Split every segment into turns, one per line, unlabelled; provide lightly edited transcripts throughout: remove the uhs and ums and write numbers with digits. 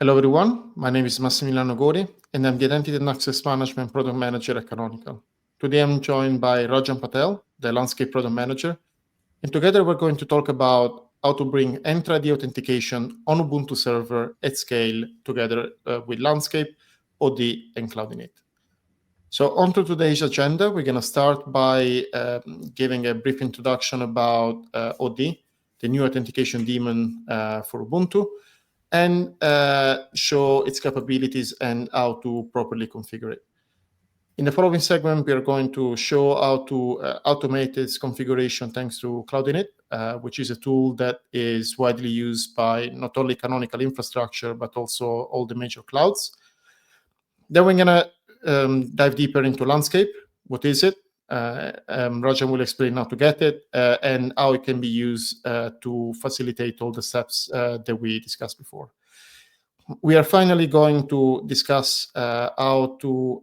Hello, everyone. My name is Massimiliano Gori, and I'm the Identity and Access Management Product Manager at Canonical. Today, I'm joined by Rajan Patel, the Landscape Product Manager, and together we're going to talk about how to bring Entra ID authentication on Ubuntu Server at scale together with Landscape, OD, and cloud-init. So on to today's agenda, we're going to start by giving a brief introduction about OD, the new authentication daemon for Ubuntu, and show its capabilities and how to properly configure it. In the following segment, we are going to show how to automate its configuration thanks to cloud-init, which is a tool that is widely used by not only Canonical infrastructure, but also all the major clouds. Then we're going to dive deeper into Landscape. What is it? Rajan will explain how to get it and how it can be used to facilitate all the steps that we discussed before. We are finally going to discuss how to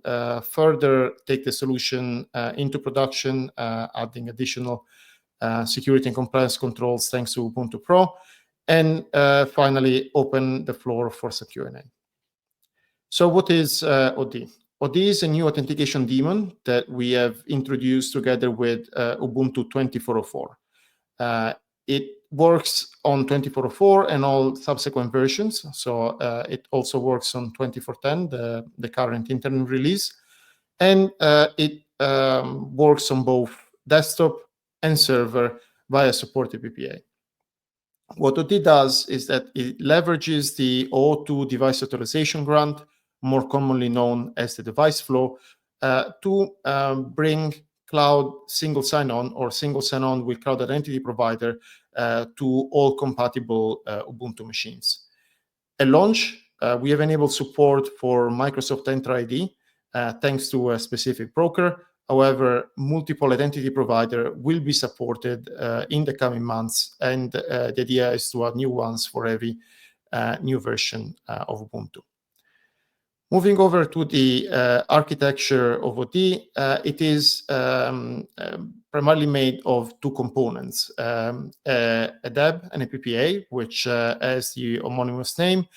further take the solution into production, adding additional security and compliance controls thanks to Ubuntu Pro, and finally open the floor for some Q&A. So what is OD? OD is a new authentication daemon that we have introduced together with Ubuntu 24.04. It works on 24.04 and all subsequent versions. So it also works on 24.10, the current internal release. And it works on both desktop and server via supported PPA. What OD does is that it leverages the O2 device authorization grant, more commonly known as the device flow, to bring cloud single sign-on or single sign-on with cloud identity provider to all compatible Ubuntu machines. At launch, we have enabled support for Microsoft Entra ID thanks to a specific broker. However, multiple identity provider will be supported in the coming months, and the idea is to add new ones for every new version of Ubuntu. Moving over to the architecture of OD, it is primarily made of two components, a DEB and a PPA, which has the homonymous name,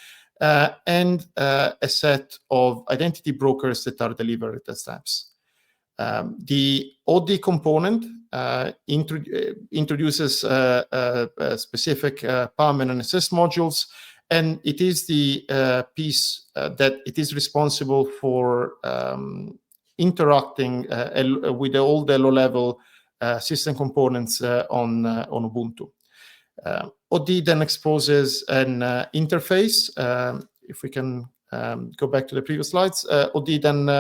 and a set of identity brokers that are delivered as steps. The OD component introduces specific PAM and NSS modules, and it is the piece that it is responsible for interacting with all the low-level system components on Ubuntu. OD then exposes an interface. If we can go back to the previous slides, OD then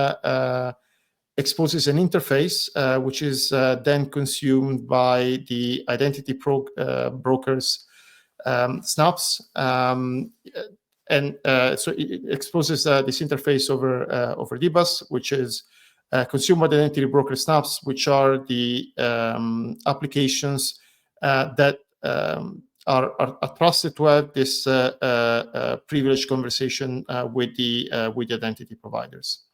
exposes an interface which is then consumed by the identity brokers snaps, and so it exposes this interface over DBus, which is consumer identity broker snaps, which are the applications that are trusted to have this privileged conversation with the identity providers.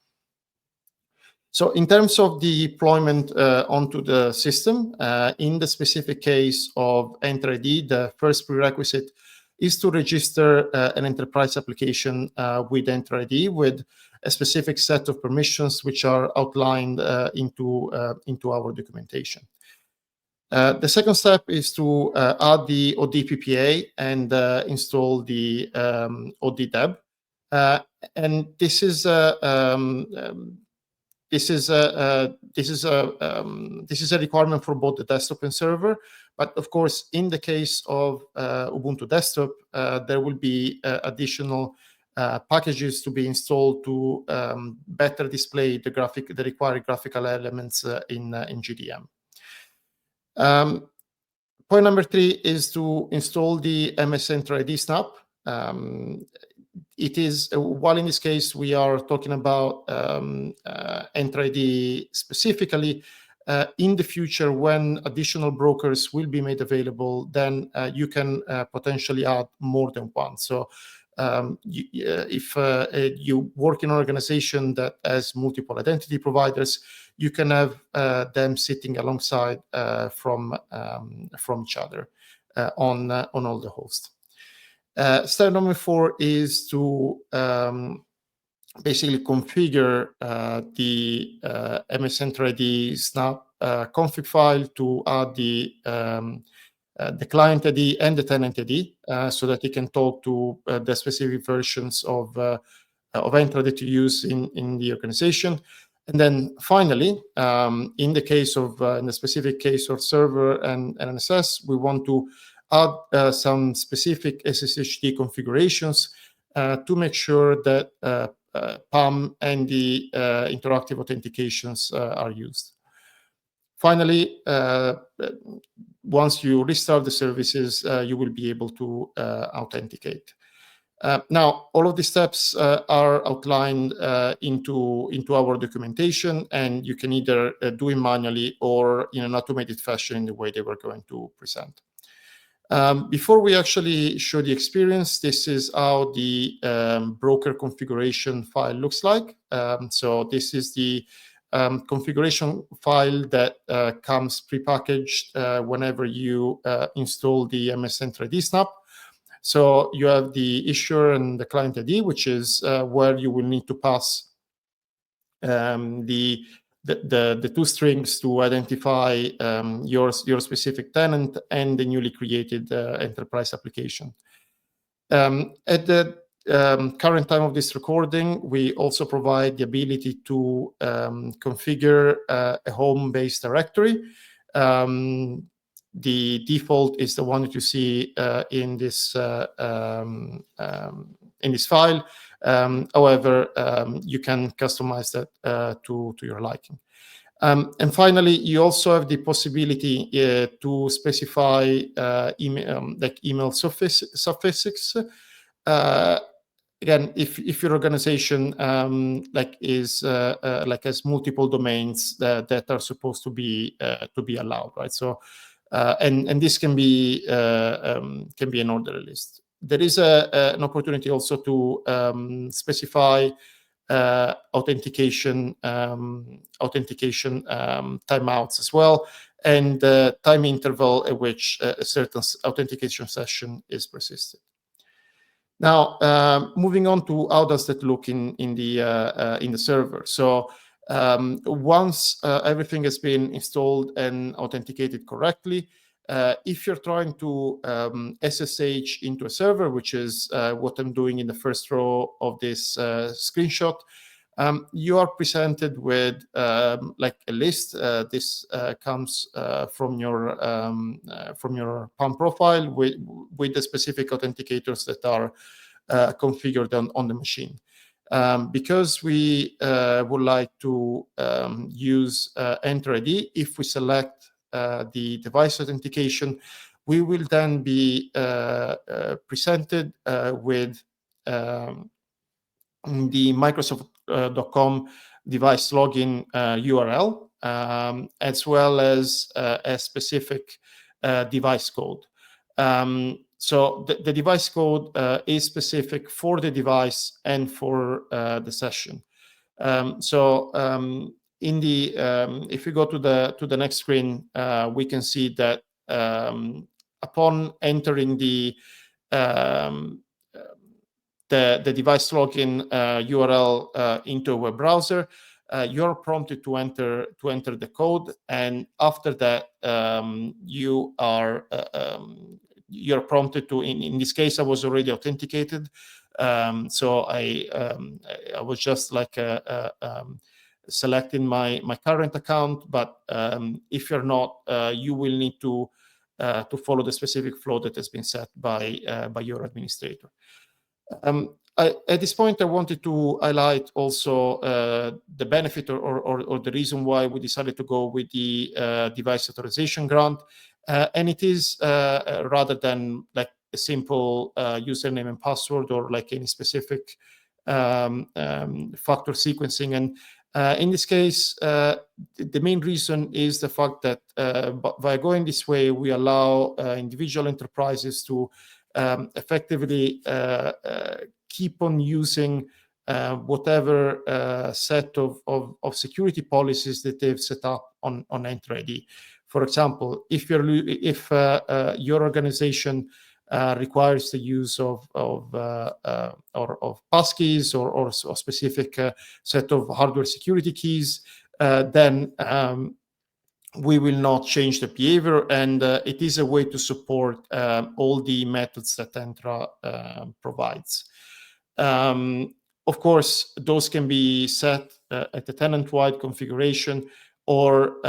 So in terms of the deployment onto the system, in the specific case of Entra ID, the first prerequisite is to register an enterprise application with Entra ID with a specific set of permissions which are outlined into our documentation. The second step is to add the OD PPA and install the OD DEB. And this is a requirement for both the desktop and server, but of course, in the case of Ubuntu desktop, there will be additional packages to be installed to better display the required graphical elements in GDM. Point number 3 is to install the MS Entra ID snap. It is, while in this case we are talking about Entra ID specifically, in the future when additional brokers will be made available, then you can potentially add more than one. So if you work in an organization that has multiple identity providers, you can have them sitting alongside from each other on all the hosts. Step number 4 is to basically configure the MS Entra ID snap config file to add the client ID and the tenant ID so that you can talk to the specific versions of Entra that you use in the organization. And then finally, in the specific case of server and NSS, we want to add some specific SSHD configurations to make sure that PAM and the interactive authentications are used. Finally, once you restart the services, you will be able to authenticate. Now, all of these steps are outlined into our documentation, and you can either do it manually or in an automated fashion in the way they were going to present. Before we actually show the experience, this is how the broker configuration file looks like. So this is the configuration file that comes prepackaged whenever you install the MS Entra ID snap. So you have the issuer and the client ID, which is where you will need to pass the two strings to identify your specific tenant and the newly created enterprise application. At the current time of this recording, we also provide the ability to configure a home-based directory. The default is the one that you see in this file. However, you can customize that to your liking. And finally, you also have the possibility to specify email suffixes. Again, if your organization has multiple domains that are supposed to be allowed, right? So, and this can be an orderly list. There is an opportunity also to specify authentication timeouts as well, and time interval at which a certain authentication session is persisted. Now, moving on to how does that look in the server. So once everything has been installed and authenticated correctly, if you're trying to SSH into a server, which is what I'm doing in the first row of this screenshot, you are presented with like a list. This comes from your PAM profile with the specific authenticators that are configured on the machine. Because we would like to use Entra ID, if we select the device authentication, we will then be presented with the Microsoft.com device login URL, as well as a specific device code. So the device code is specific for the device and for the session. If we go to the next screen, we can see that upon entering the device login URL into a web browser, you're prompted to enter the code, and after that, you're prompted to. In this case, I was already authenticated, so I was just like selecting my current account. But if you're not, you will need to follow the specific flow that has been set by your administrator. At this point, I wanted to highlight also the benefit or the reason why we decided to go with the device authorization grant. And it is rather than like a simple username and password or like any specific factor sequencing. And in this case, the main reason is the fact that by going this way, we allow individual enterprises to effectively keep on using whatever set of security policies that they've set up on Entra ID. For example, if your organization requires the use of passkeys or a specific set of hardware security keys, then we will not change the behavior, and it is a way to support all the methods that Entra provides. Of course, those can be set at the tenant-wide configuration or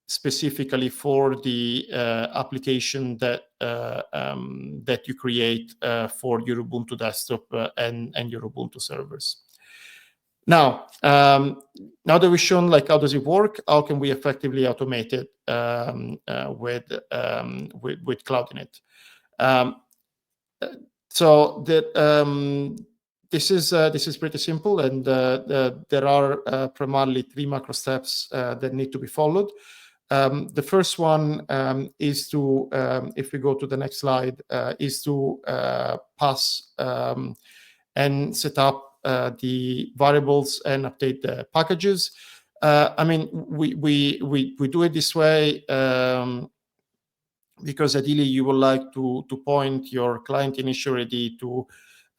specifically for the application that that you create for your Ubuntu desktop and your Ubuntu servers. Now, now that we've shown like how does it work, how can we effectively automate it with cloud-init? So that this is pretty simple, and there are primarily 3 macro steps that need to be followed. The first one is to, if we go to the next slide, is to pass and set up the variables and update the packages. I mean, we do it this way because ideally you would like to point your client initial ID to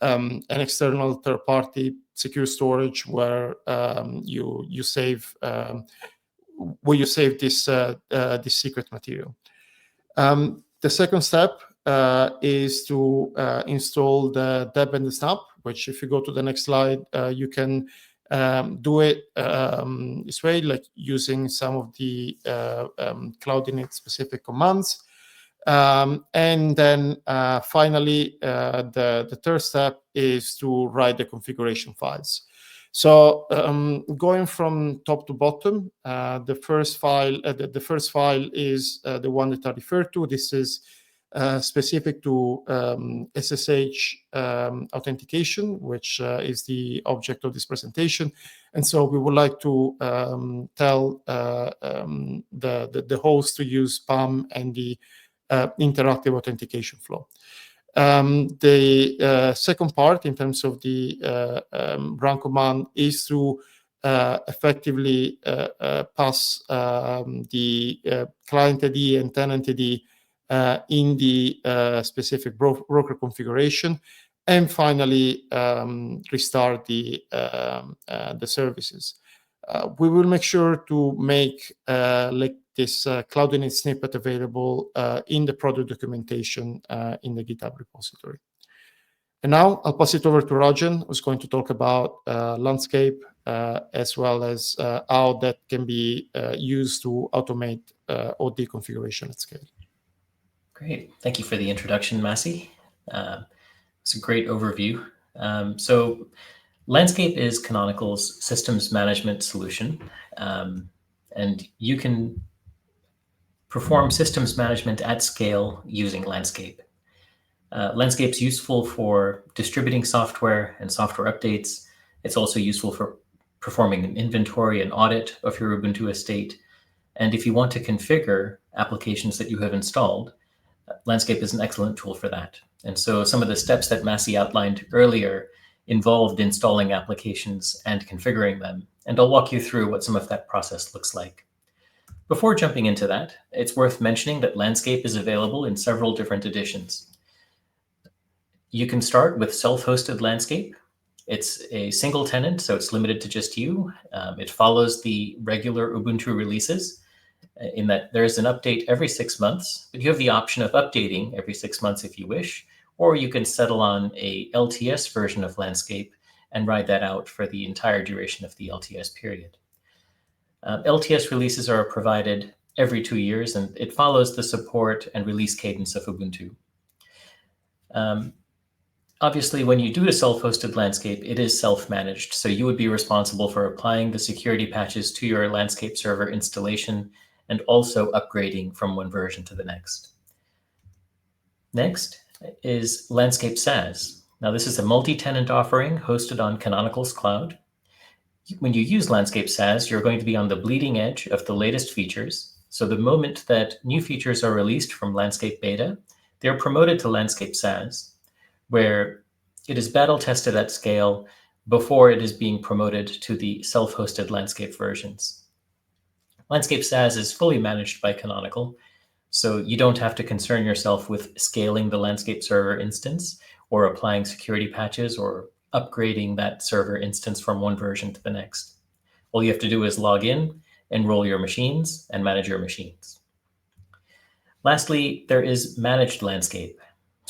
an external third-party secure storage where you save this this secret material. The second step is to install the deb and the snap, which if you go to the next slide, you can do it this way, like using some of the cloud-init specific commands. And then finally, the third step is to write the configuration files. So going from top to bottom, the first file is the one that I referred to. This is specific to SSH authentication, which is the object of this presentation. And so we would like to tell the host to use PAM and the interactive authentication flow. The second part in terms of the run command is to effectively pass the client ID and tenant ID in the specific broker configuration, and finally restart the services. We will make sure to make like this cloud-init snippet available in the product documentation in the GitHub repository. And now I'll pass it over to Rajan, who's going to talk about landscape as well as how that can be used to automate OD configuration at scale.
Great. Thank you for the introduction, Massi. It's a great overview. So Landscape is Canonical's systems management solution, and you can perform systems management at scale using Landscape. Landscape's useful for distributing software and software updates. It's also useful for performing an inventory and audit of your Ubuntu estate. And if you want to configure applications that you have installed, Landscape is an excellent tool for that. And so some of the steps that Massi outlined earlier involved installing applications and configuring them. And I'll walk you through what some of that process looks like. Before jumping into that, it's worth mentioning that Landscape is available in several different editions. You can start with self-hosted Landscape. It's a single tenant, so it's limited to just you. It follows the regular Ubuntu releases in that there's an update every 6 months, but you have the option of updating every 6 months if you wish, or you can settle on a LTS version of Landscape and ride that out for the entire duration of the LTS period. LTS releases are provided every 2 years, and it follows the support and release cadence of Ubuntu. Obviously, when you do a self-hosted Landscape, it is self-managed, so you would be responsible for applying the security patches to your Landscape server installation and also upgrading from one version to the next. Next is Landscape SaaS. Now, this is a multi-tenant offering hosted on Canonical's cloud. When you use Landscape SaaS, you're going to be on the bleeding edge of the latest features. So the moment that new features are released from Landscape Beta, they're promoted to Landscape SaaS, where it is battle tested at scale before it is being promoted to the self-hosted Landscape versions. Landscape SaaS is fully managed by Canonical, So you don't have to concern yourself with scaling the landscape server instance or applying security patches or upgrading that server instance from one version to the next. All you have to do is log in, enroll your machines, and manage your machines. Lastly, there is managed landscape.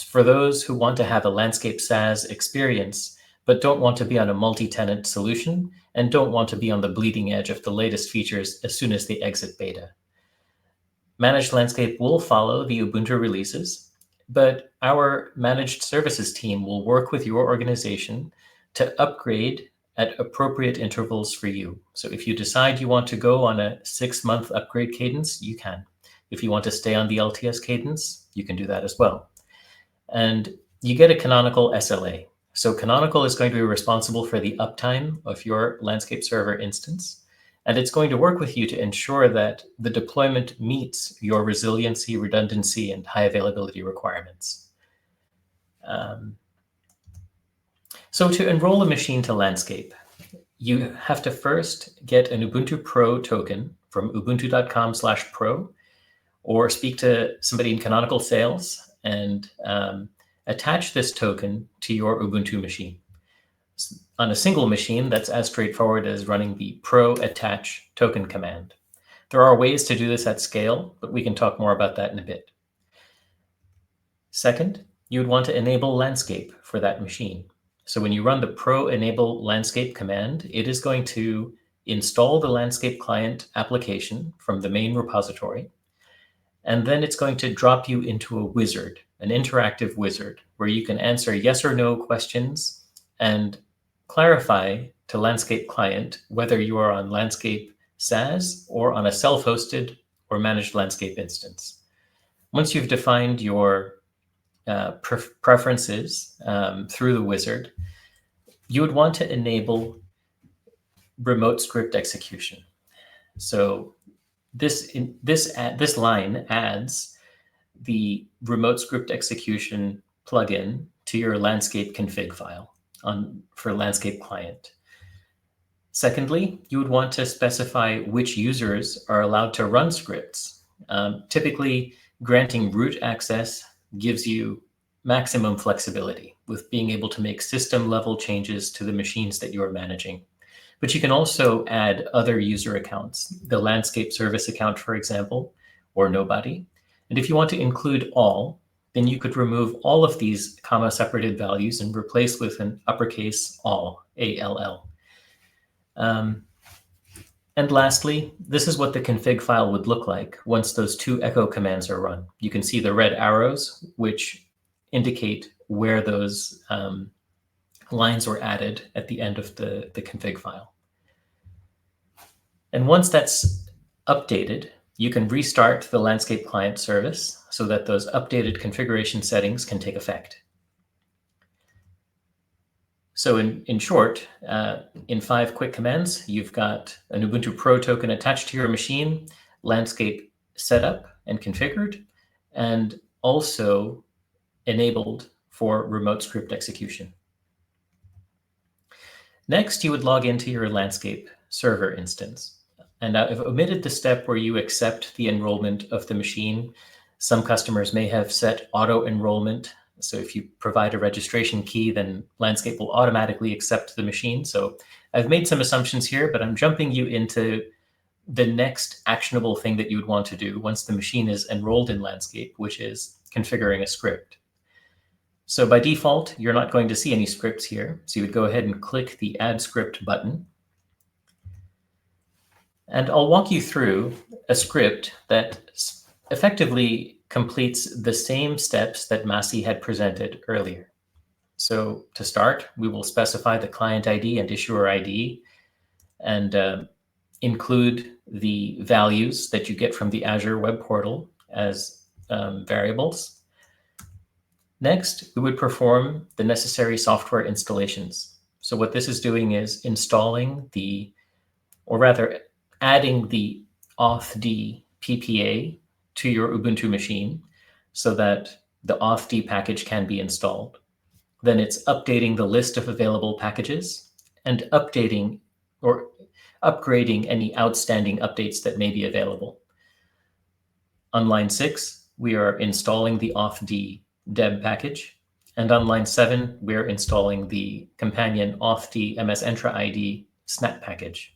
For those who want to have a landscape SaaS experience, but don't want to be on a multi-tenant solution and don't want to be on the bleeding edge of the latest features as soon as they exit beta. Managed landscape will follow the Ubuntu releases, but our managed services team will work with your organization to upgrade at appropriate intervals for you. So if you decide you want to go on a 6-month upgrade cadence, you can. If you want to stay on the LTS cadence, you can do that as well. And you get a canonical SLA. So Canonical is going to be responsible for the uptime of your landscape server instance. And it's going to work with you to ensure that the deployment meets your resiliency, redundancy, and high availability requirements. So to enroll a machine to landscape, you have to first get an Ubuntu Pro token from ubuntu.com/pro, or speak to somebody in Canonical sales and attach this token to your Ubuntu machine. On a single machine, that's as straightforward as running the pro attach token command. There are ways to do this at scale, but we can talk more about that in a bit. Second, you would want to enable landscape for that machine. So when you run the pro enable landscape command, it is going to install the landscape client application from the main repository. And then it's going to drop you into a wizard, an interactive wizard, where you can answer yes or no questions and clarify to landscape client whether you are on landscape SaaS or on a self-hosted or managed landscape instance. Once you've defined your preferences through the wizard, you would want to enable remote script execution. So this line adds the remote script execution plugin to your landscape config file for landscape client. Secondly, you would want to specify which users are allowed to run scripts. Typically, granting root access gives you maximum flexibility with being able to make system level changes to the machines that you are managing. But you can also add other user accounts, the landscape service account, for example, or nobody. And if you want to include all, then you could remove all of these comma separated values and replace with an uppercase all, ALL. And lastly, this is what the config file would look like once those 2 echo commands are run. You can see the red arrows, which indicate where those lines were added at the end of the config file. And once that's updated, you can restart the landscape client service so that those updated configuration settings can take effect. So in short, in 5 quick commands, you've got an Ubuntu Pro token attached to your machine, landscape set up and configured, and also enabled for remote script execution. Next, you would log into your landscape server instance. And I've omitted the step where you accept the enrollment of the machine. Some customers may have set auto enrollment. So if you provide a registration key, then landscape will automatically accept the machine. So I've made some assumptions here, but I'm jumping you into the next actionable thing that you would want to do once the machine is enrolled in landscape, which is configuring a script. So by default, you're not going to see any scripts here. So you would go ahead and click the Add Script button. And I'll walk you through a script that effectively completes the same steps that Massi had presented earlier. So to start, we will specify the client ID and issuer ID and include the values that you get from the Azure web portal as variables. Next, we would perform the necessary software installations. So what this is doing is installing adding the Authd PPA to your Ubuntu machine so that the Authd package can be installed. Then it's updating the list of available packages and updating or upgrading any outstanding updates that may be available. On line 6, we are installing the Authd deb package. And on line 7, we're installing the companion Authd MS Entra ID snap package.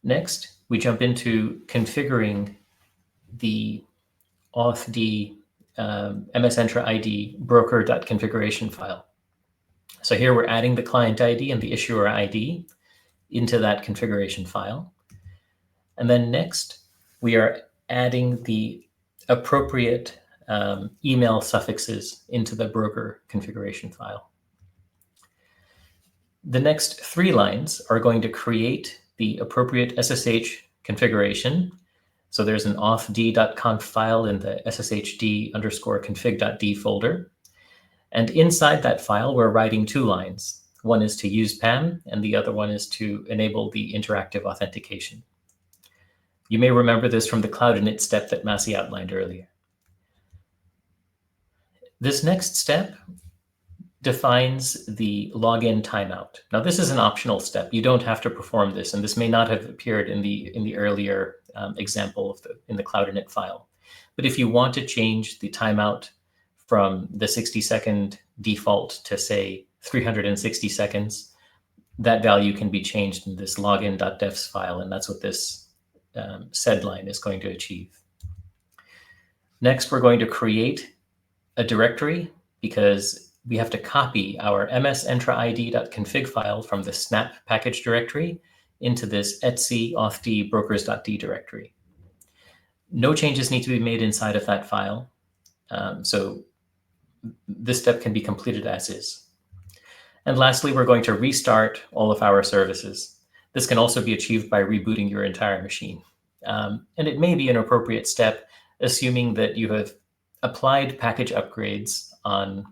Next, we jump into configuring the Authd MS Entra ID broker.configuration file. So here we're adding the client ID and the issuer ID into that configuration file. And then next, we are adding the appropriate email suffixes into the broker configuration file. The next 3 lines are going to create the appropriate SSH configuration. So there's an authd.conf file in the sshd_config.d folder. And inside that file, we're writing 2 lines. One is to use PAM, and the other one is to enable the interactive authentication. You may remember this from the cloud-init step that Massi outlined earlier. This next step defines the login timeout. Now, this is an optional step. You don't have to perform this, and this may not have appeared in the earlier example in the cloud-init file. But if you want to change the timeout from the 60-second default to, say, 360 seconds, that value can be changed in this login.defs file, and that's what this sed line is going to achieve. Next, we're going to create a directory because we have to copy our msentraid.config file from the snap package directory into this etc authd brokers.d directory. No changes need to be made inside of that file. So this step can be completed as is. And lastly, we're going to restart all of our services. This can also be achieved by rebooting your entire machine. And it may be an appropriate step, assuming that you have applied package upgrades on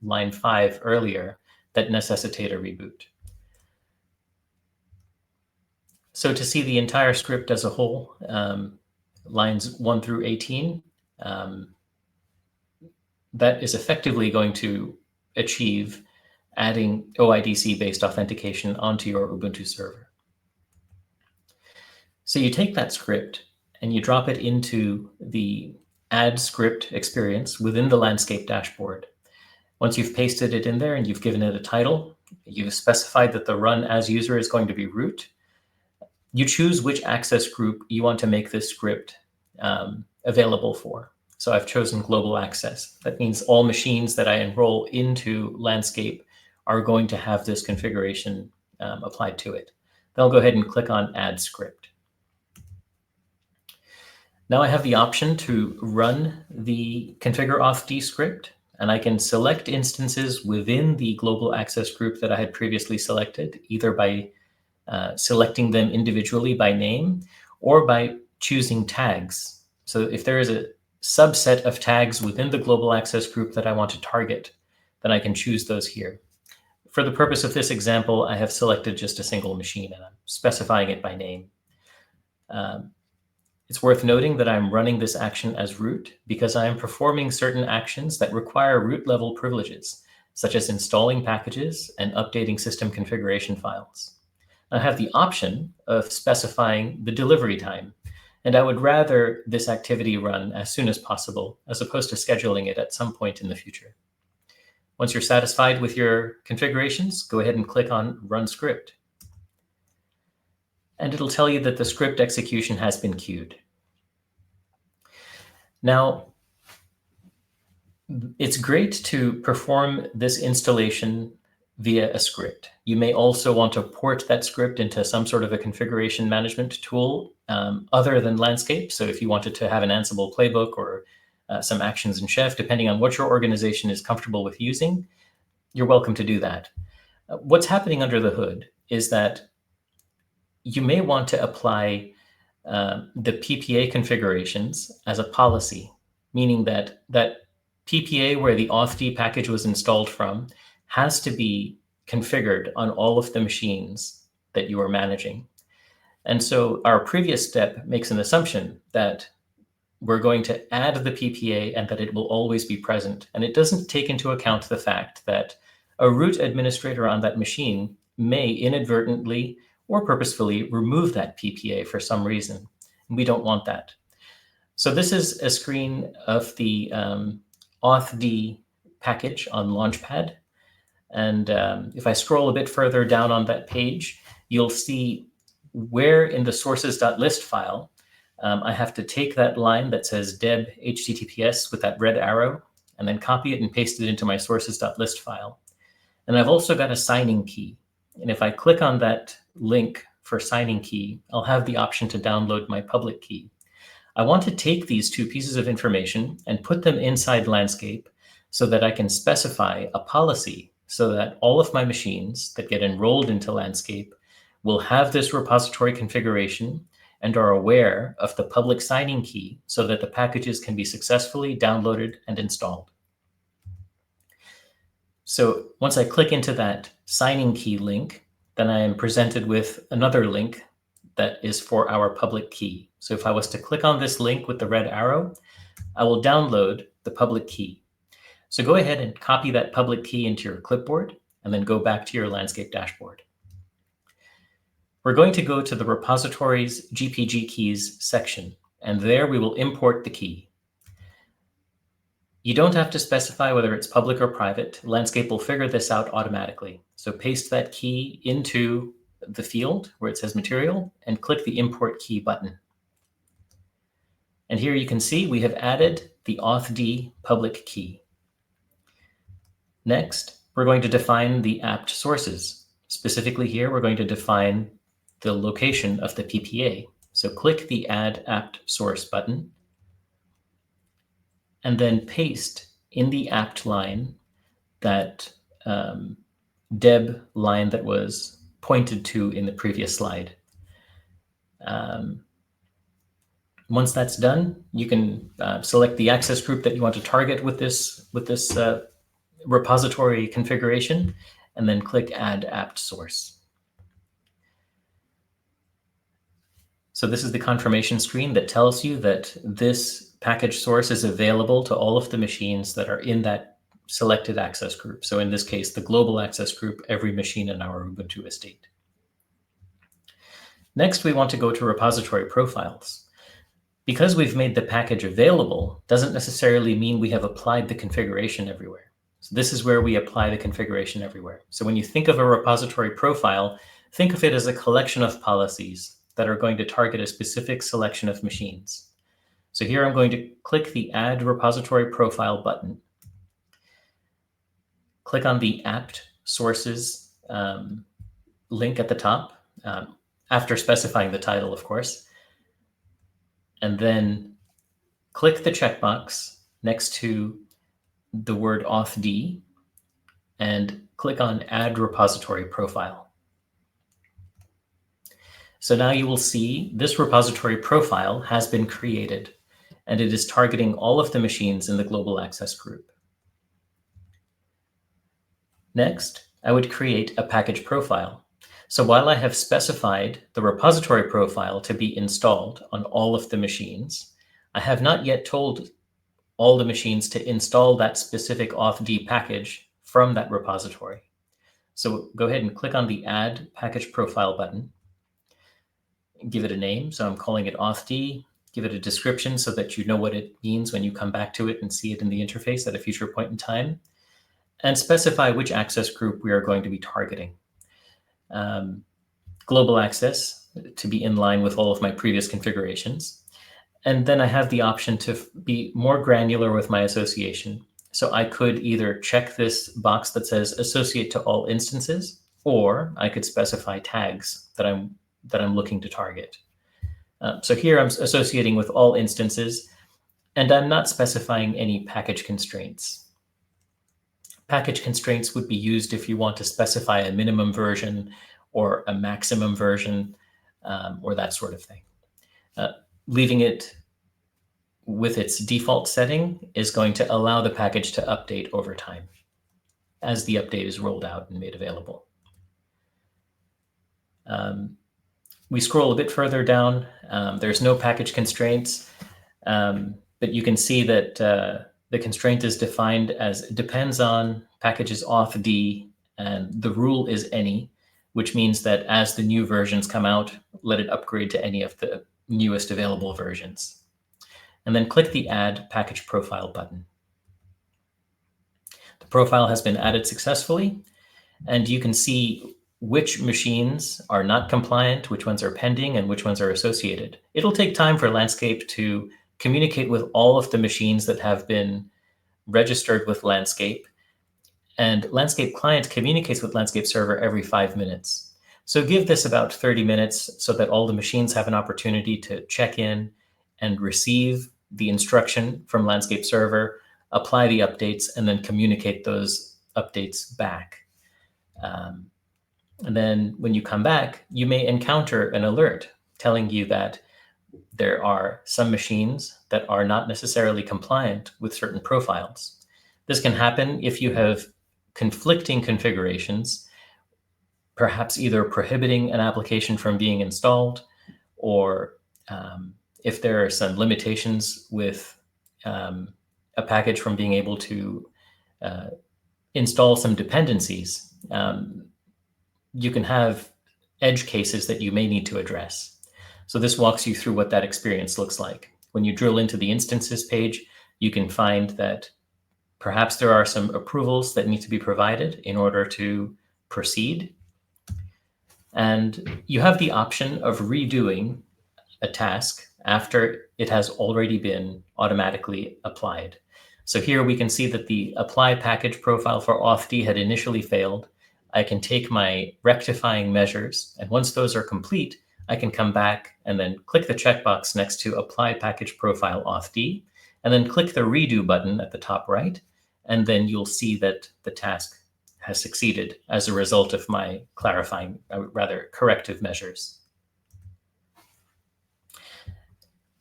line 5 earlier that necessitate a reboot. So to see the entire script as a whole, lines 1 through 18, that is effectively going to achieve adding OIDC-based authentication onto your Ubuntu server. So you take that script and you drop it into the add script experience within the landscape dashboard. Once you've pasted it in there and you've given it a title, you've specified that the run as user is going to be root, you choose which access group you want to make this script available for. So I've chosen global access. That means all machines that I enroll into landscape are going to have this configuration applied to it. Then I'll go ahead and click on add script. Now I have the option to run the configure authd script, and I can select instances within the global access group that I had previously selected, either by selecting them individually by name or by choosing tags. So if there is a subset of tags within the global access group that I want to target, then I can choose those here. For the purpose of this example, I have selected just a single machine and I'm specifying it by name. It's worth noting that I'm running this action as root because I am performing certain actions that require root level privileges, such as installing packages and updating system configuration files. I have the option of specifying the delivery time, and I would rather this activity run as soon as possible, as opposed to scheduling it at some point in the future. Once you're satisfied with your configurations, go ahead and click on Run Script. And it'll tell you that the script execution has been queued. Now, it's great to perform this installation via a script. You may also want to port that script into some sort of a configuration management tool other than Landscape. So if you wanted to have an Ansible playbook or some actions in Chef, depending on what your organization is comfortable with using, you're welcome to do that. What's happening under the hood is that you may want to apply the PPA configurations as a policy, meaning that that PPA where the Authd package was installed from has to be configured on all of the machines that you are managing. And so our previous step makes an assumption that we're going to add the PPA and that it will always be present. And it doesn't take into account the fact that a root administrator on that machine may inadvertently or purposefully remove that PPA for some reason. And we don't want that. So this is a screen of the Authd package on Launchpad. And if I scroll a bit further down on that page, you'll see where in the sources.list file, I have to take that line that says deb https with that red arrow, and then copy it and paste it into my sources.list file. And I've also got a signing key. And if I click on that link for signing key, I'll have the option to download my public key. I want to take these two pieces of information and put them inside Landscape so that I can specify a policy so that all of my machines that get enrolled into Landscape will have this repository configuration and are aware of the public signing key so that the packages can be successfully downloaded and installed. So once I click into that signing key link, then I am presented with another link that is for our public key. So if I was to click on this link with the red arrow, I will download the public key. So go ahead and copy that public key into your clipboard and then go back to your Landscape dashboard. We're going to go to the repositories GPG keys section, and there we will import the key. You don't have to specify whether it's public or private. Landscape will figure this out automatically. So paste that key into the field where it says material and click the import key button. And here you can see we have added the Authd public key. Next, we're going to define the apt sources. Specifically here, we're going to define the location of the PPA. So click the Add Apt Source button, and then paste in the apt line that deb line that was pointed to in the previous slide. Once that's done, you can select the access group that you want to target with this repository configuration, and then click Add Apt Source. So this is the confirmation screen that tells you that this package source is available to all of the machines that are in that selected access group. So in this case, the global access group, every machine in our Ubuntu estate. Next, we want to go to repository profiles. Because we've made the package available doesn't necessarily mean we have applied the configuration everywhere. So this is where we apply the configuration everywhere. So when you think of a repository profile, think of it as a collection of policies that are going to target a specific selection of machines. So here I'm going to click the Add Repository Profile button. Click on the apt sources link at the top, after specifying the title, of course. And then click the checkbox next to the word Authd and click on Add Repository Profile. So now you will see this repository profile has been created, and it is targeting all of the machines in the global access group. Next, I would create a package profile. So while I have specified the repository profile to be installed on all of the machines, I have not yet told all the machines to install that specific Authd package from that repository. So go ahead and click on the Add Package Profile button. Give it a name. So I'm calling it Authd. Give it a description so that you know what it means when you come back to it and see it in the interface at a future point in time. And specify which access group we are going to be targeting. Global access to be in line with all of my previous configurations. And then I have the option to be more granular with my association. So I could either check this box that says associate to all instances, or I could specify tags that I'm looking to target. So here I'm associating with all instances, and I'm not specifying any package constraints. Package constraints would be used if you want to specify a minimum version or a maximum version, or that sort of thing. Leaving it with its default setting is going to allow the package to update over time as the update is rolled out and made available. We scroll a bit further down. There's no package constraints, but you can see that the constraint is defined as depends on packages Authd, and the rule is any, which means that as the new versions come out, let it upgrade to any of the newest available versions. and then click the Add Package Profile button. The profile has been added successfully, and you can see which machines are not compliant, which ones are pending, and which ones are associated. It'll take time for Landscape to communicate with all of the machines that have been registered with Landscape, and Landscape Client communicates with Landscape Server every 5 minutes. So give this about 30 minutes so that all the machines have an opportunity to check in and receive the instruction from Landscape Server, apply the updates, and then communicate those updates back. And then when you come back, you may encounter an alert telling you that there are some machines that are not necessarily compliant with certain profiles. This can happen if you have conflicting configurations, perhaps either prohibiting an application from being installed, or if there are some limitations with a package from being able to install some dependencies. You can have edge cases that you may need to address. So this walks you through what that experience looks like. When you drill into the instances page, you can find that perhaps there are some approvals that need to be provided in order to proceed. And you have the option of redoing a task after it has already been automatically applied. So here we can see that the apply package profile for Authd had initially failed. I can take my rectifying measures, and once those are complete, I can come back and then click the checkbox next to Apply Package Profile Authd, and then click the Redo button at the top right, and then you'll see that the task has succeeded as a result of my corrective measures.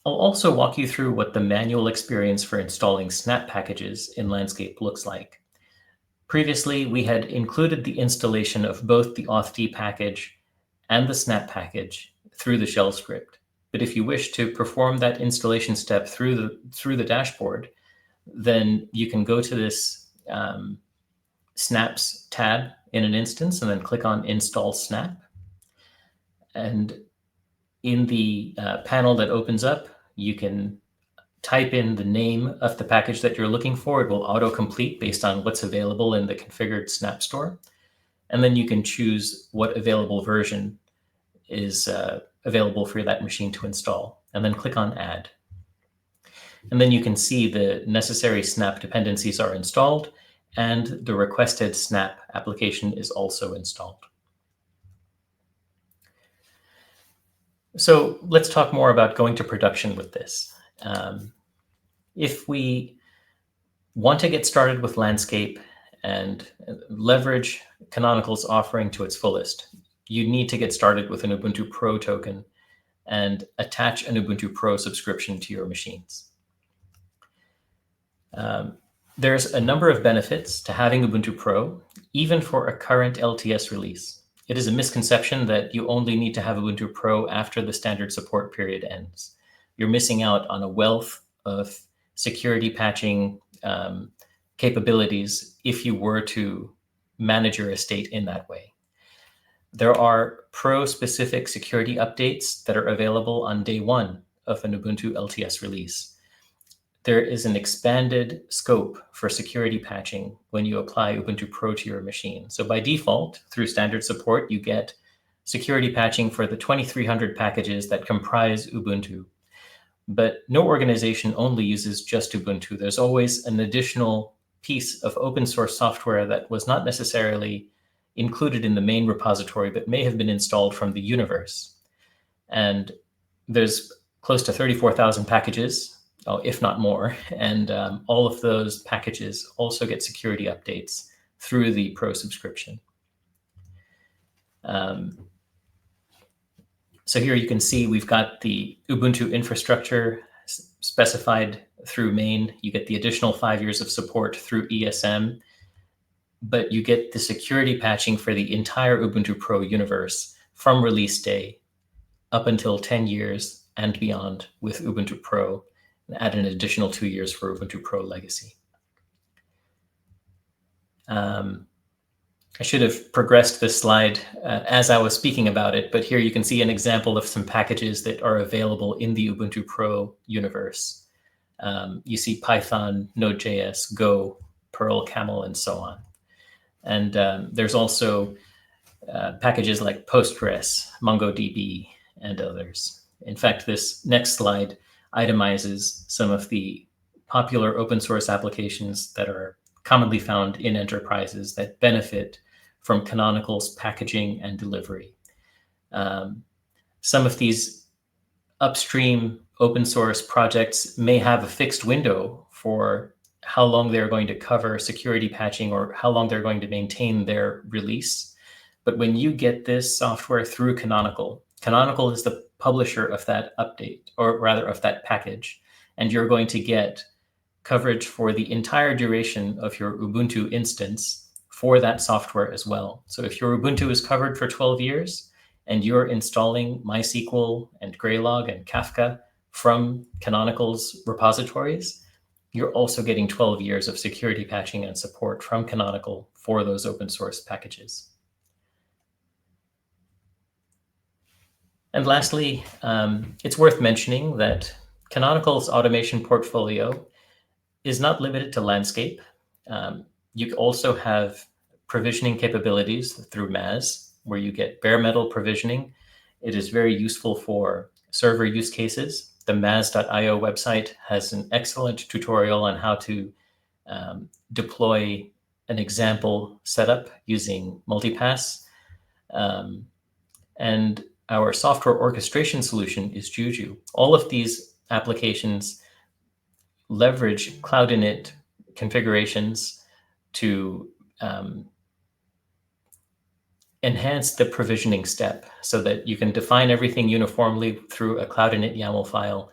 I'll also walk you through what the manual experience for installing snap packages in Landscape looks like. Previously, we had included the installation of both the Authd package and the snap package through the shell script. But if you wish to perform that installation step through the dashboard, then you can go to this Snaps tab in an instance and then click on Install Snap. And in the panel that opens up, you can type in the name of the package that you're looking for. It will auto-complete based on what's available in the configured Snap store. And then you can choose what available version is available for that machine to install, and then click on Add. And then you can see the necessary Snap dependencies are installed, and the requested Snap application is also installed. So let's talk more about going to production with this. If we want to get started with Landscape and leverage Canonical's offering to its fullest, you need to get started with an Ubuntu Pro token and attach an Ubuntu Pro subscription to your machines. There's a number of benefits to having Ubuntu Pro, even for a current LTS release. It is a misconception that you only need to have Ubuntu Pro after the standard support period ends. You're missing out on a wealth of security patching capabilities if you were to manage your estate in that way. There are Pro-specific security updates that are available on day one of an Ubuntu LTS release. There is an expanded scope for security patching when you apply Ubuntu Pro to your machine. So by default, through standard support, you get security patching for the 2300 packages that comprise Ubuntu. But no organization only uses just Ubuntu. There's always an additional piece of open source software that was not necessarily included in the main repository, but may have been installed from the universe. And there's close to 34,000 packages, if not more. And all of those packages also get security updates through the Pro subscription. So here you can see we've got the Ubuntu infrastructure specified through main. You get the additional 5 years of support through ESM, but you get the security patching for the entire Ubuntu Pro universe from release day up until 10 years and beyond with Ubuntu Pro, and add an additional 2 years for Ubuntu Pro Legacy. I should have progressed this slide as I was speaking about it, but here you can see an example of some packages that are available in the Ubuntu Pro universe. You see Python, Node.js, Go, Perl, Camel, and so on. And there's also packages like Postgres, MongoDB, and others. In fact, this next slide itemizes some of the popular open source applications that are commonly found in enterprises that benefit from Canonical's packaging and delivery. Some of these upstream open source projects may have a fixed window for how long they're going to cover security patching or how long they're going to maintain their release. But when you get this software through Canonical, Canonical is the publisher of that update, or rather of that package, and you're going to get coverage for the entire duration of your Ubuntu instance for that software as well. So if your Ubuntu is covered for 12 years and you're installing MySQL and Graylog and Kafka from Canonical's repositories, you're also getting 12 years of security patching and support from Canonical for those open source packages. And lastly, it's worth mentioning that Canonical's automation portfolio is not limited to landscape. You also have provisioning capabilities through MAS, where you get bare metal provisioning. It is very useful for server use cases. The mas.io website has an excellent tutorial on how to deploy an example setup using multipass. And our software orchestration solution is Juju. All of these applications leverage cloud-init configurations to enhance the provisioning step so that you can define everything uniformly through a cloud-init YAML file,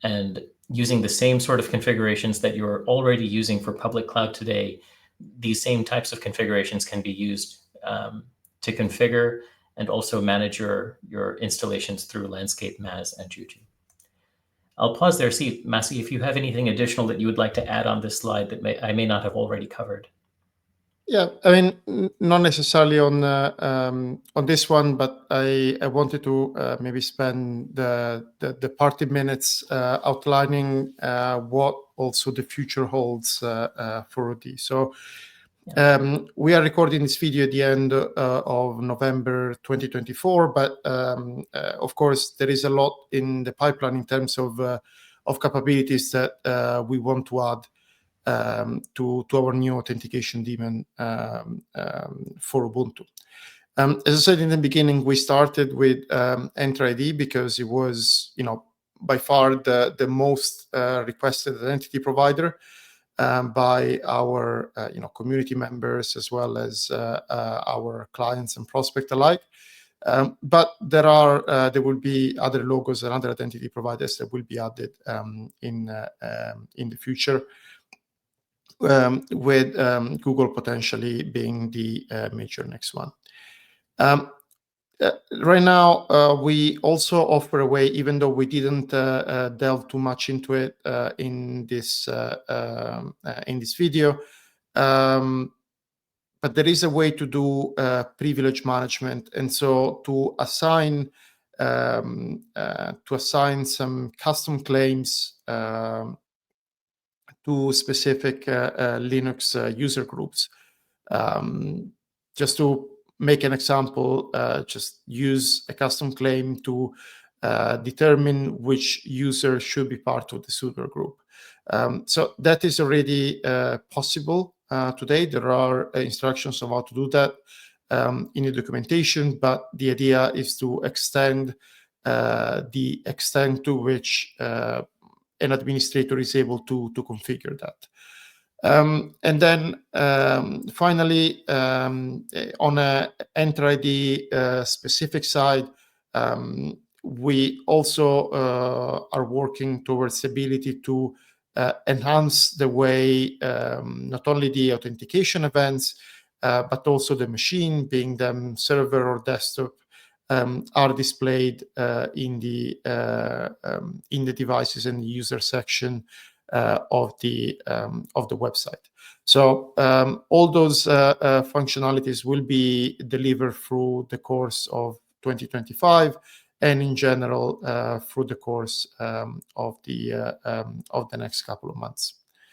and using the same sort of configurations that you're already using for public cloud today, these same types of configurations can be used to configure and also manage your installations through Landscape, MAS, and Juju. I'll pause there, see, Massi, if you have anything additional that you would like to add on this slide that I may not have already covered.
Yeah, I mean, not necessarily on this one, but I wanted to maybe spend the party minutes outlining what also the future holds for OD. So we are recording this video at the end of November 2024, but of course there is a lot in the pipeline in terms of capabilities that we want to add to our new authentication daemon for Ubuntu. As I said in the beginning, we started with Entra ID because it was, by far the most requested identity provider by our community members as well as our clients and prospects alike. But there will be other logos and other identity providers that will be added in the future. With Google potentially being the major next one. Right now, we also offer a way, even though we didn't delve too much into it in this video, but there is a way to do privilege management, and so to assign some custom claims to specific Linux user groups. Just to make an example, just use a custom claim to determine which user should be part of the super group. So that is already possible today. There are instructions on how to do that in the documentation, but the idea is to extend the extent to which an administrator is able to configure that. And then finally, on a Entra ID specific side, we also are working towards the ability to enhance the way not only the authentication events, but also the machine, being them server or desktop, are displayed in the devices and the user section of the website. So all those functionalities will be delivered through the course of 2025, and in general through the course of the next couple of months.